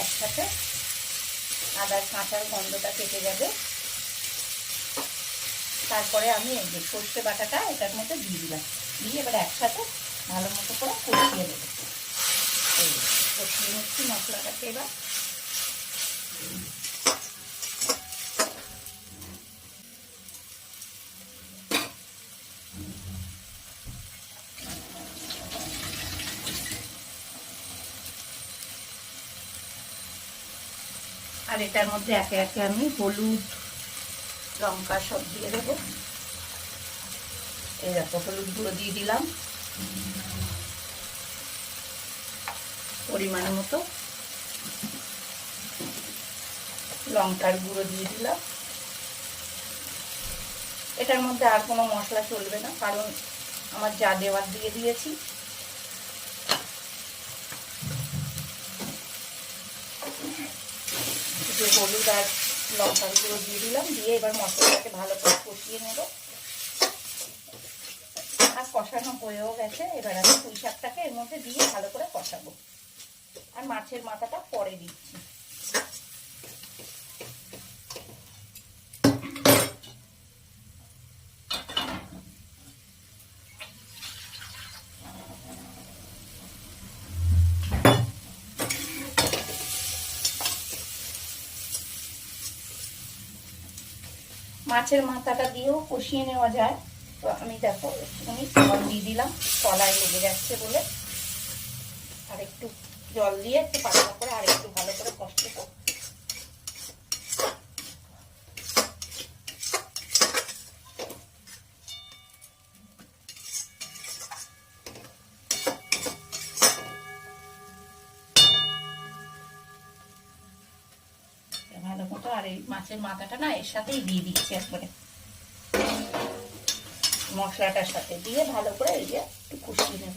একসাথে আদার কাঁচার গন্ধটা কেটে যাবে। তারপরে আমি এই যে সর্ষে বাটাটা এটার মধ্যে দিয়ে দিলাম, দিয়ে এবার একসাথে ভালো মতো করে কষিয়ে নেব। এই কষিয়ে নিচ্ছি মশলাটাকে এবার। আর এটার মধ্যে একে একে আমি হলুদ লঙ্কা সব দিয়ে দেবো। এই দেখো হলুদ গুঁড়ো দিয়ে দিলাম পরিমাণ মতো, লঙ্কার গুঁড়ো দিয়ে দিলাম। এটার মধ্যে আর কোনো মশলা চলবে না, কারণ আমার যা দেওয়ার দিয়ে দিয়েছি। হলুদ আর লঙ্কার গুঁড়ো দিয়ে দিলাম, দিয়ে এবার মশলাটাকে ভালো করে কষিয়ে নেব। আর কষানো হয়েও গেছে, এবার আমি পুঁই শাকটাকে এর মধ্যে দিয়ে ভালো করে কষাবো। আর মাছের মাথাটা পরে দিচ্ছি। মাছের মাথাটা দিয়েও কষিয়ে নেওয়া যায়, তো আমি দেখো একটুখানি জল দিয়ে দিলাম, তলায় লেগে যাচ্ছে বলে। আর একটু জল দিয়ে একটু পাতলা করে আর একটু ভালো করে কষবো। ভালো মতো। আর এই মাছের মাথাটা না এর সাথেই দিয়ে দিচ্ছি একবারে, মশলাটার সাথে দিয়ে ভালো করে এই যে একটু কষিয়ে নেব।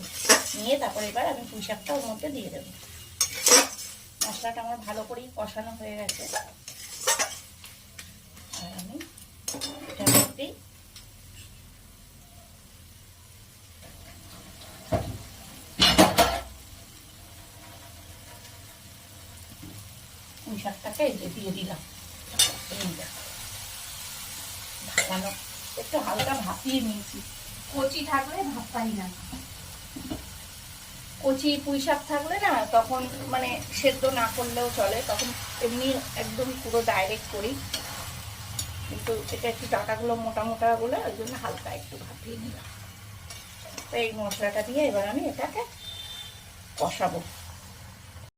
নিয়ে তারপরে এবার আমি পুঁই শাকটা ওর মধ্যে দিয়ে দেবো। মশলাটা আমার ভালো করেই কষানো হয়ে গেছে। আর আমি এটার মধ্যেই পুঁই শাকটাকে এই যে দিয়ে দিলাম। এইটা ভালো একটু হালকা ভাপিয়ে নিয়েছি, কচি থাকলে ভাপাই না। কচি পুঁই শাক থাকলে না তখন মানে সেদ্ধ না করলেও চলে, তখন এমনি একদম পুরো ডাইরেক্ট করি। কিন্তু এটা একটু ডাঁটাগুলো মোটা মোটা বলে ওই জন্য হালকা একটু ভাপিয়ে নিলাম। তো এই মশলাটা দিয়ে এবার আমি এটাকে কষাবো।